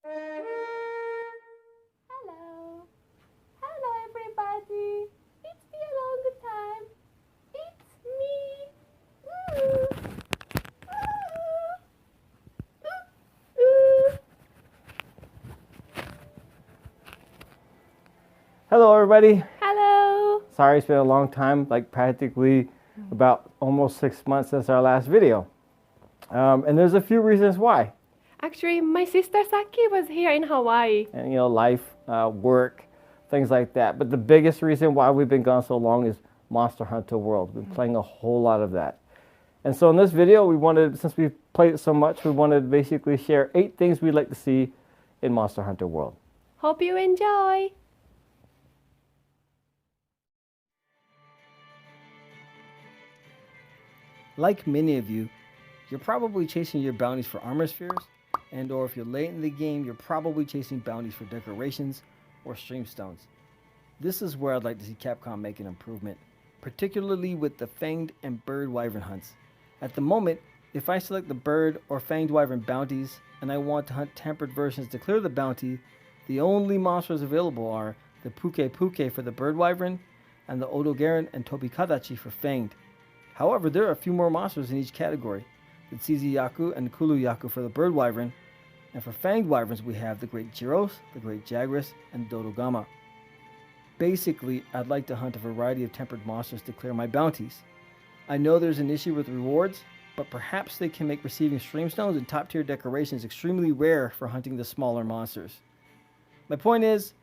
Hello. Hello, everybody. It's been a long time. It's me. Hello, everybody. Hello. Sorry, it's been a long time, like practically about almost 6 months since our last video. And there's a few reasons why. Actually, my sister Saki was here in Hawaii. And, life, work, things like that. But the biggest reason why we've been gone so long is Monster Hunter World. We've been playing a whole lot of that. And so in this video, since we've played it so much, we wanted to basically share 8 things we'd like to see in Monster Hunter World. Hope you enjoy. Like many of you, you're probably chasing your bounties for armor spheres, and or if you're late in the game, you're probably chasing bounties for decorations or stream stones. This is where I'd like to see Capcom make an improvement, particularly with the fanged and bird wyvern hunts. At the moment, if I select the bird or fanged wyvern bounties and I want to hunt tempered versions to clear the bounty, the only monsters available are the Puke Puke for the bird wyvern and the Odogaron and Tobikadachi for fanged. However, there are a few more monsters in each category, the Tsiziyaku and Kuluyaku for the bird wyvern, and for fanged wyverns we have the Great Gyros, the Great Jagras, and Dodogama. Basically, I'd like to hunt a variety of tempered monsters to clear my bounties. I know there's an issue with rewards, but perhaps they can make receiving stream stones and top tier decorations extremely rare for hunting the smaller monsters. My point is,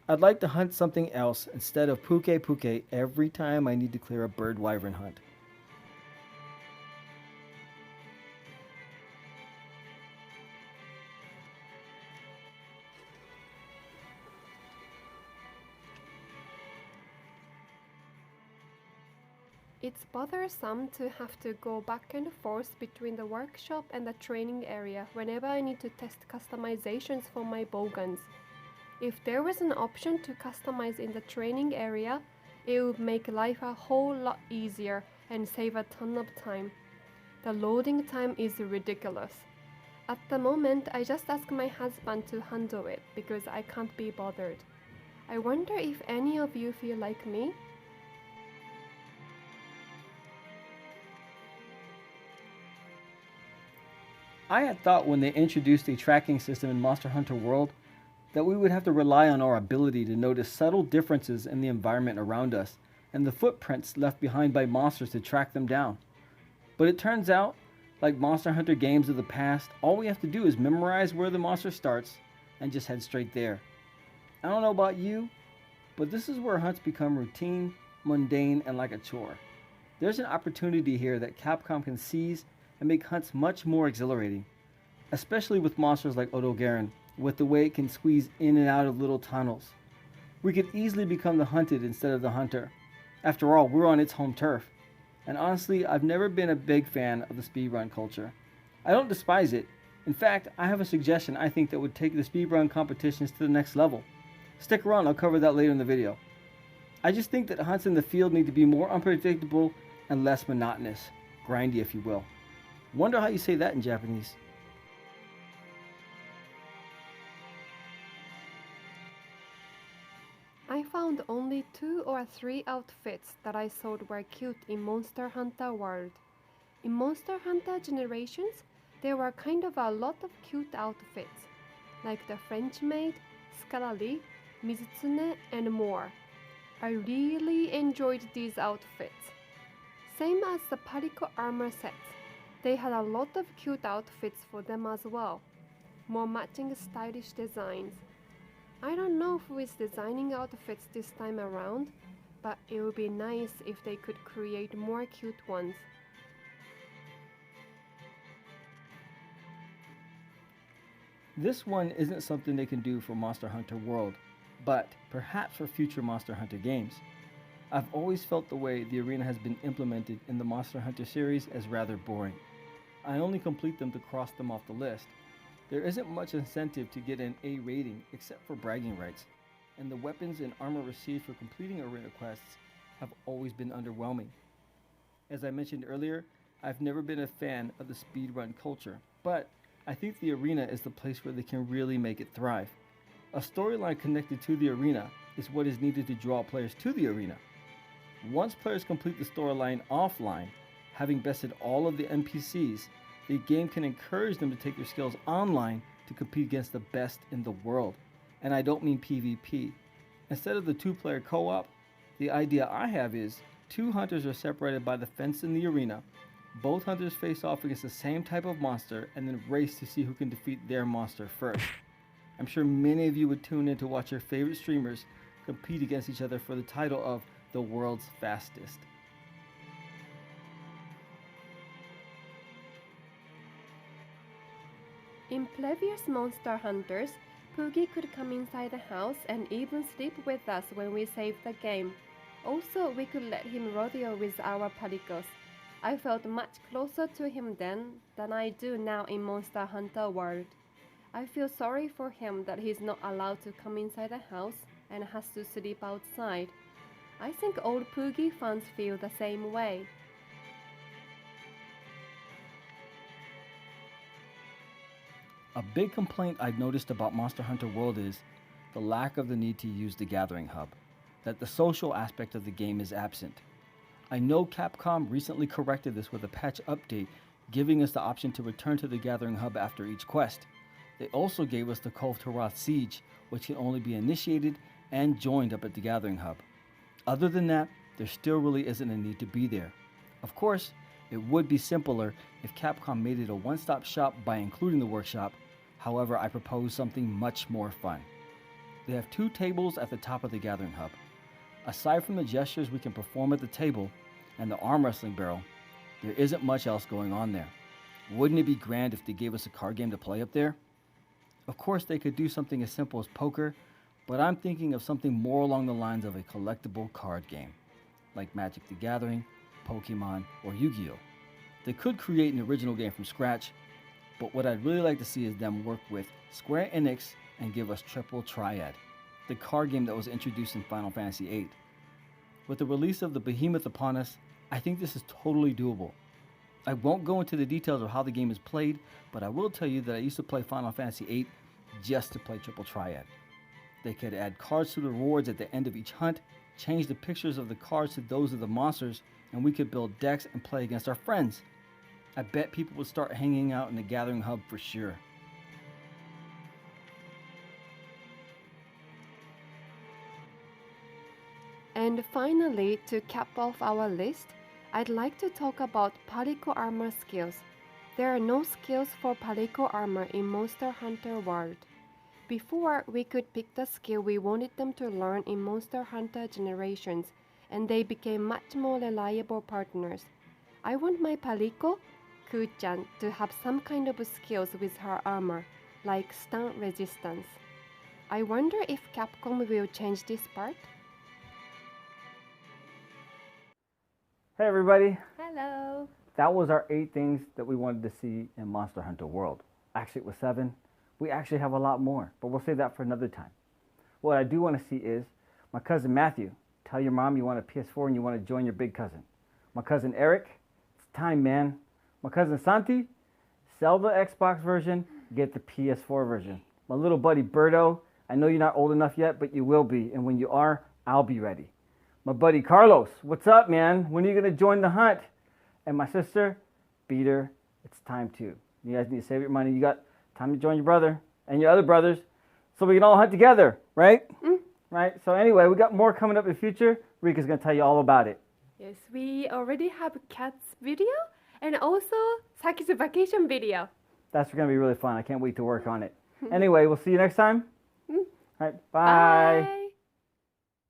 I'd like to hunt something else instead of Puke Puke every time I need to clear a bird wyvern hunt. It's bothersome to have to go back and forth between the workshop and the training area whenever I need to test customizations for my bowguns. If there was an option to customize in the training area, it would make life a whole lot easier and save a ton of time. The loading time is ridiculous. At the moment, I just ask my husband to handle it because I can't be bothered. I wonder if any of you feel like me? I had thought when they introduced a tracking system in Monster Hunter World that we would have to rely on our ability to notice subtle differences in the environment around us and the footprints left behind by monsters to track them down. But it turns out, like Monster Hunter games of the past, all we have to do is memorize where the monster starts and just head straight there. I don't know about you, but this is where hunts become routine, mundane, and like a chore. There's an opportunity here that Capcom can seize and make hunts much more exhilarating, especially with monsters like Odogaron, with the way it can squeeze in and out of little tunnels. We could easily become the hunted instead of the hunter. After all, we're on its home turf. And honestly, I've never been a big fan of the speedrun culture. I don't despise it. In fact, I have a suggestion I think that would take the speedrun competitions to the next level. Stick around, I'll cover that later in the video. I just think that hunts in the field need to be more unpredictable and less monotonous. Grindy, if you will. Wonder how you say that in Japanese. I found only 2 or 3 outfits that I thought were cute in Monster Hunter World. In Monster Hunter Generations, there were kind of a lot of cute outfits, like the French maid, Scarali, Mizutsune, and more. I really enjoyed these outfits. Same as the Palico armor sets. They had a lot of cute outfits for them as well. More matching stylish designs. I don't know who is designing outfits this time around, but it would be nice if they could create more cute ones. This one isn't something they can do for Monster Hunter World, but perhaps for future Monster Hunter games. I've always felt the way the arena has been implemented in the Monster Hunter series as rather boring. I only complete them to cross them off the list. There isn't much incentive to get an A rating except for bragging rights, and the weapons and armor received for completing arena quests have always been underwhelming. As I mentioned earlier, I've never been a fan of the speedrun culture, but I think the arena is the place where they can really make it thrive. A storyline connected to the arena is what is needed to draw players to the arena. Once players complete the storyline offline, having bested all of the NPCs, the game can encourage them to take their skills online to compete against the best in the world. And I don't mean PvP. Instead of the two-player co-op, the idea I have is 2 hunters are separated by the fence in the arena. Both hunters face off against the same type of monster and then race to see who can defeat their monster first. I'm sure many of you would tune in to watch your favorite streamers compete against each other for the title of the world's fastest. In previous Monster Hunters, Poogie could come inside the house and even sleep with us when we saved the game. Also, we could let him rodeo with our palicos. I felt much closer to him then than I do now in Monster Hunter World. I feel sorry for him that he's not allowed to come inside the house and has to sleep outside. I think old Poogie fans feel the same way. A big complaint I've noticed about Monster Hunter World is the lack of the need to use the Gathering Hub, that the social aspect of the game is absent. I know Capcom recently corrected this with a patch update, giving us the option to return to the Gathering Hub after each quest. They also gave us the Cove to Wrath Siege, which can only be initiated and joined up at the Gathering Hub. Other than that, there still really isn't a need to be there. Of course, it would be simpler if Capcom made it a one-stop shop by including the workshop. However, I propose something much more fun. They have 2 tables at the top of the Gathering Hub. Aside from the gestures we can perform at the table and the arm wrestling barrel, there isn't much else going on there. Wouldn't it be grand if they gave us a card game to play up there? Of course, they could do something as simple as poker, but I'm thinking of something more along the lines of a collectible card game, like Magic the Gathering, Pokemon, or Yu-Gi-Oh! They could create an original game from scratch, but what I'd really like to see is them work with Square Enix and give us Triple Triad, the card game that was introduced in Final Fantasy VIII. With the release of the Behemoth upon us, I think this is totally doable. I won't go into the details of how the game is played, but I will tell you that I used to play Final Fantasy VIII just to play Triple Triad. They could add cards to the rewards at the end of each hunt, change the pictures of the cards to those of the monsters, and we could build decks and play against our friends. I bet people would start hanging out in the Gathering Hub for sure. And finally, to cap off our list, I'd like to talk about Palico armor skills. There are no skills for Palico armor in Monster Hunter World. Before, we could pick the skill we wanted them to learn in Monster Hunter Generations, and they became much more reliable partners. I want my Palico, Ku-chan, to have some kind of skills with her armor, like stun resistance. I wonder if Capcom will change this part? Hey everybody! Hello! That was our 8 things that we wanted to see in Monster Hunter World. Actually, it was 7. We actually have a lot more, but we'll save that for another time. What I do want to see is my cousin Matthew. Tell your mom you want a PS4 and you want to join your big cousin. My cousin Eric, it's time, man. My cousin Santi, sell the Xbox version, get the PS4 version. My little buddy Berto, I know you're not old enough yet, but you will be, and when you are, I'll be ready. My buddy Carlos, what's up, man? When are you going to join the hunt? And my sister, Peter, it's time too. You guys need to save your money. You got time to join your brother and your other brothers so we can all hunt together, right? Right? So anyway, we got more coming up in the future. Rika's going to tell you all about it. Yes, we already have Cat's video and also Saki's vacation video. That's going to be really fun. I can't wait to work on it. Anyway, we'll see you next time. All right, bye. Bye.